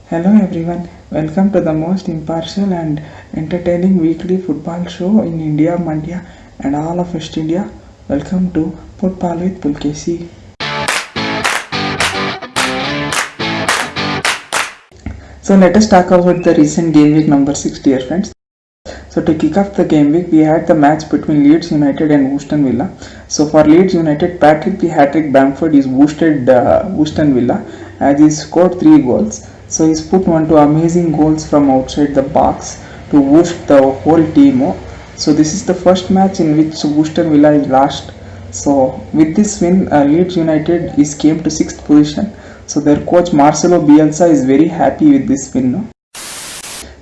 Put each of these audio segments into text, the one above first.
Hello everyone, welcome to the most impartial and entertaining weekly football show in India, Mandya and all of West India. Welcome to Football with Pulkesi. So let us talk about the recent game week number 6, dear friends. So to kick off the game week, we had the match between Leeds United and Wooston Villa. So for Leeds United, Patrick the Hat-trick Bamford is boosted Wooston Villa as he scored 3 goals. So he's put one to amazing goals from outside the box to boost the whole team. So this is the first match in which Wooston Villa is lost. So with this win, Leeds United is came to 6th position. So their coach Marcelo Bielsa is very happy with this win.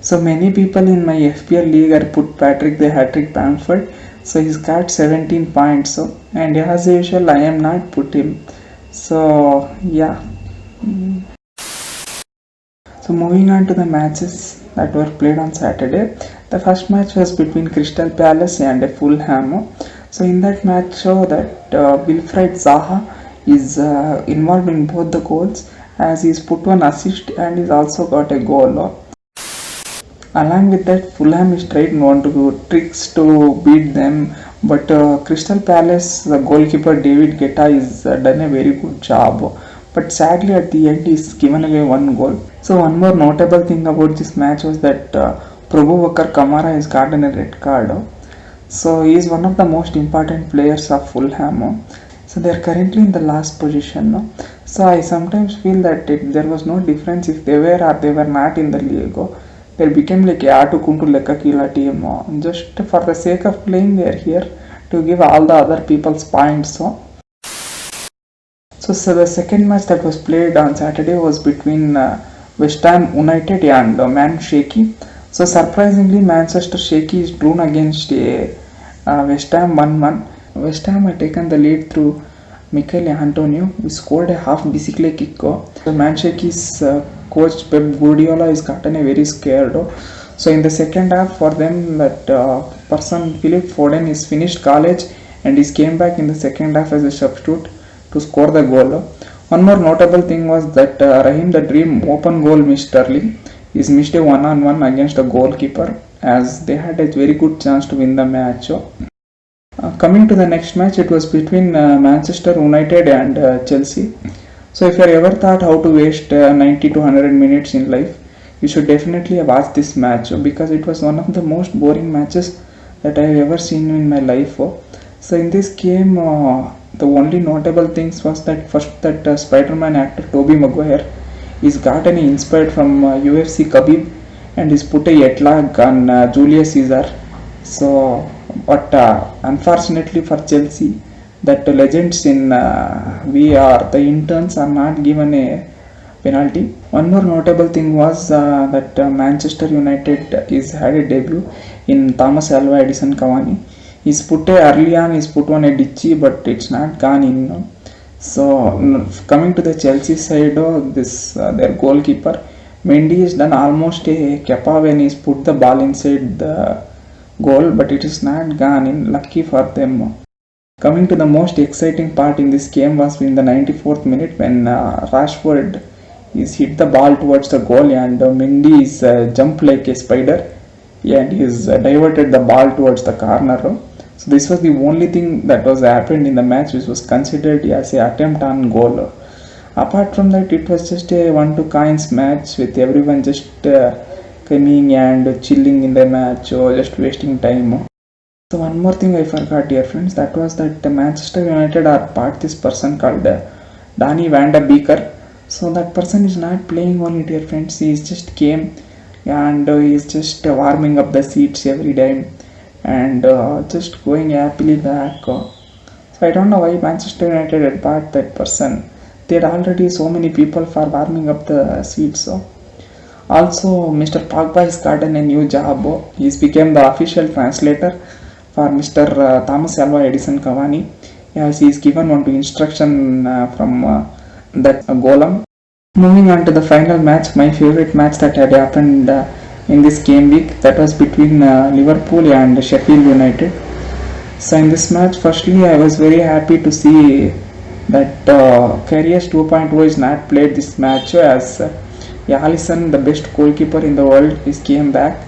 So many people in my FPL league are put Patrick the Hat-trick Bamford. So he's got 17 points. So and as usual, I am not put him. So yeah. So moving on to the matches that were played on Saturday. The first match was between Crystal Palace and Fulham. So in that match, show that Wilfried Zaha is involved in both the goals as he's put one assist and he's also got a goal. Along with that, Fulham is trying one to tricks to beat them, but Crystal Palace, the goalkeeper David Guetta is done a very good job. But sadly, at the end, he's given away one goal. So one more notable thing about this match was that Prabhubakar Kamara has gotten a red card. So he is one of the most important players of Fulham. So they are currently in the last position. So I sometimes feel that there was no difference if they were or they were not in the league. They became like a Kuntu Lekakila team. Just for the sake of playing, they are here to give all the other people's points. So the second match that was played on Saturday was between West Ham United and Man Shaky. So surprisingly, Manchester Shaky is drawn against West Ham 1-1. West Ham had taken the lead through Mikel Antonio, who scored a half bicycle kick. So Man Shaky's coach Pep Guardiola is gotten a very scared. So in the second half for them, that person Philip Foden is finished college and he came back in the second half as a substitute to score the goal. One more notable thing was that Raheem the Dream open goal missed early. He's missed a one-on-one against a goalkeeper as they had a very good chance to win the match. Coming to the next match, it was between Manchester United and Chelsea. So if you ever thought how to waste 90 to 100 minutes in life, you should definitely watch this match because it was one of the most boring matches that I have ever seen in my life. So in this game, the only notable things was that first that Spider-Man actor Tobey Maguire is gotten inspired from UFC Khabib and is put a yetlag on Julius Caesar. So but unfortunately for Chelsea, that legends in VR, the interns are not given a penalty. One more notable thing was that Manchester United is had a debut in Thomas Alva Edison Cavani. He's put a early on, he's put on a ditchy, but it's not gone in. So coming to the Chelsea side, this their goalkeeper Mendy has done almost a kepa when he's put the ball inside the goal, but it is not gone in. Lucky for them. Coming to the most exciting part in this game was in the 94th minute when Rashford is hit the ball towards the goal and Mendy is jumped like a spider and he is diverted the ball towards the corner. So this was the only thing that was happened in the match which was considered as an attempt on goal. Apart from that, it was just a 1-2 coins match with everyone just coming and chilling in the match or just wasting time. So one more thing I forgot, dear friends, that was that Manchester United are part this person called Danny Van de Beeker. So that person is not playing only, dear friends. He is just came and he is just warming up the seats every time and just going happily back. So I don't know why Manchester United had bought that person. They had already so many people for warming up the seats. So also, Mr. Pogba has gotten a new job. He's become the official translator for Mr. Thomas Alva Edison Cavani. Yes, he is given one to instruction from that golem. Moving on to the final match, my favorite match that had happened in this game week, that was between Liverpool and Sheffield United. So in this match, firstly, I was very happy to see that Karius 2.0 is not played this match as Alisson, the best goalkeeper in the world, is came back.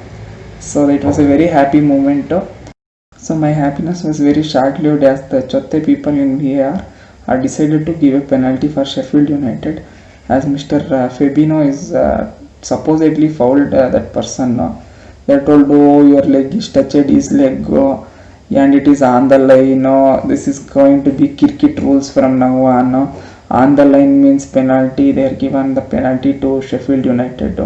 So it was a very happy moment. So my happiness was very short-lived as the Chotte people in VAR are decided to give a penalty for Sheffield United, as Mr. Fabinho is supposedly fouled that person. They are told, oh, your leg is touched his leg, and it is on the line. This is going to be cricket rules from now on. On the line means penalty. They are given the penalty to Sheffield United.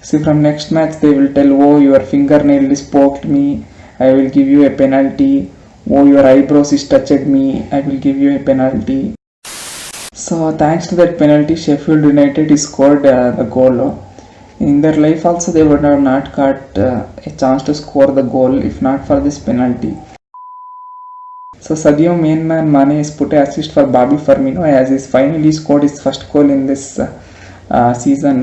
See, from next match they will tell, oh, your fingernail is poked me, I will give you a penalty. Oh, your eyebrows is touched me, I will give you a penalty. So thanks to that penalty, Sheffield United scored the goal. In their life also they would have not got a chance to score the goal if not for this penalty. So Sadio Mane has put an assist for Bobby Firmino as he finally scored his first goal in this season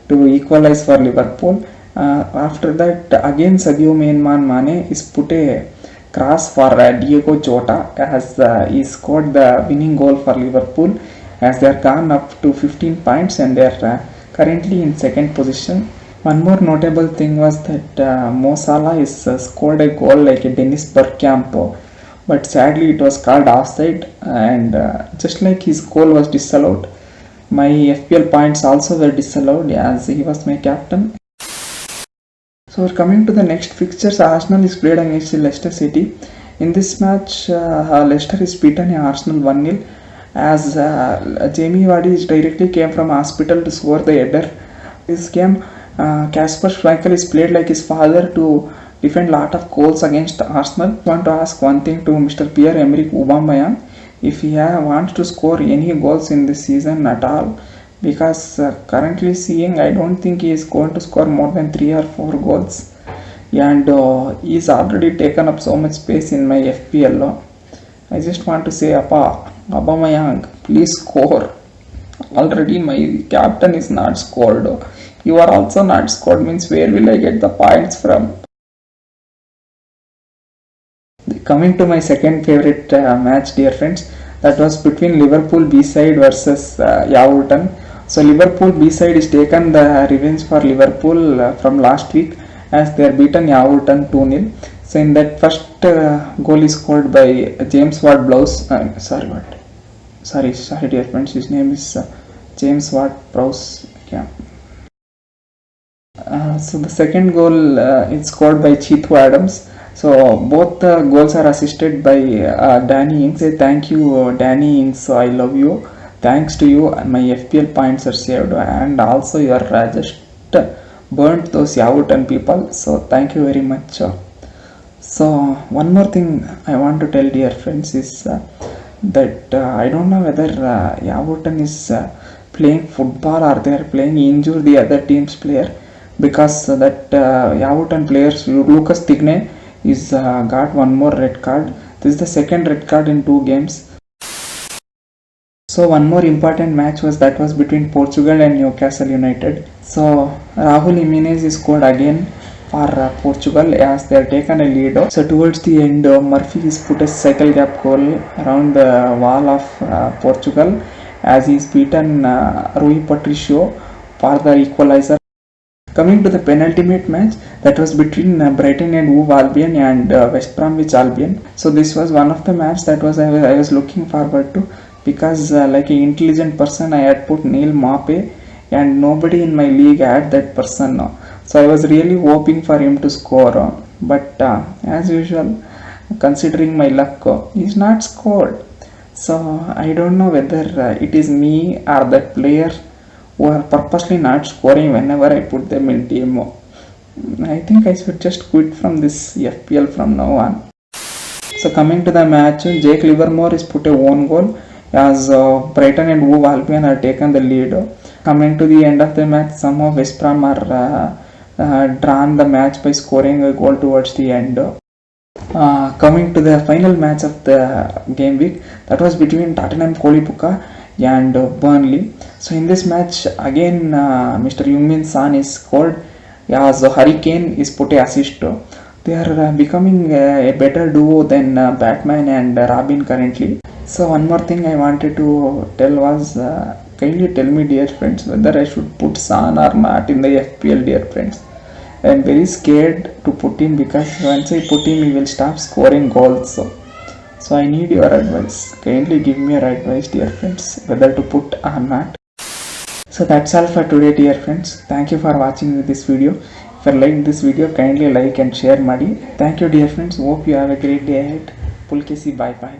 to equalize for Liverpool. After that again Sadio Mane is put a cross for Diego Jota as he scored the winning goal for Liverpool as they are gone up to 15 points and they are currently in second position. One more notable thing was that Mo Salah is scored a goal like a Dennis Bergkamp, but sadly it was called offside and just like his goal was disallowed, my FPL points also were disallowed as he was my captain. So we're coming to the next fixtures. Arsenal is played against Leicester City. In this match, Leicester is beaten Arsenal 1-0 as Jamie Vardy directly came from hospital to score the header. This game, Kasper Schmeichel is played like his father to defend lot of goals against Arsenal. I want to ask one thing to Mr. Pierre-Emerick Aubameyang, if he wants to score any goals in this season at all, because currently seeing I don't think he is going to score more than 3 or 4 goals and he is already taken up so much space in my FPL. I just want to say, Aubameyang, please score. Already my captain is not scored. You are also not scored, means where will I get the points from? Coming to my second favorite match, dear friends, that was between Liverpool B-side versus Everton. So Liverpool B-side is taken the revenge for Liverpool from last week as they are beaten Everton 2-0. So in that first goal is scored by James Ward-Prowse. Sorry dear friends, his name is James Ward-Prowse. Yeah. So the second goal is scored by Chitu Adams. So both goals are assisted by Danny Ings. Say thank you, Danny Ings. I love you. Thanks to you, my FPL points are saved, and also you are just burnt those Everton people. So thank you very much. So one more thing I want to tell dear friends is that I don't know whether Everton is playing football or they are playing injure the other team's player, because that Everton players Lucas Digne is got one more red card. This is the second red card in 2 games. So one more important match was between Portugal and Newcastle United. So Raúl Jiménez scored again for Portugal as they are taken a lead. So towards the end, Murphy is put a cycle gap goal around the wall of Portugal as he is beaten Rui Patricio for the equalizer. Coming to the penultimate match, that was between Brighton and Hove Albion and West Bromwich Albion. So this was one of the match that I was looking forward to, because like an intelligent person I had put Neil Maupay and nobody in my league had that person. So I was really hoping for him to score, but as usual, considering my luck, he's not scored. So I don't know whether it is me or that player who are purposely not scoring whenever I put them in team. I think I should just quit from this FPL from now on. So coming to the match, Jake Livermore is put a own goal as Brighton and Hove Albion are taken the lead. Coming to the end of the match, somehow West Brom are drawn the match by scoring a goal towards the end. Coming to the final match of the game week, that was between Tottenham Hotspur and Burnley. So in this match again Mr. Heung-min Son is scored as Harry Kane is put a assist. They are becoming a better duo than Batman and Robin currently. So one more thing I wanted to tell was Kindly tell me, dear friends, whether I should put San or not in the FPL, dear friends. I am very scared to put him because once I put him, he will stop scoring goals. So I need your advice. Kindly give me your advice, dear friends, whether to put or not. So that's all for today, dear friends. Thank you for watching this video. If you like this video, kindly like and share ಮಾಡಿ. Thank you, dear friends. Hope you have a great day ahead. Pulkesi, bye bye.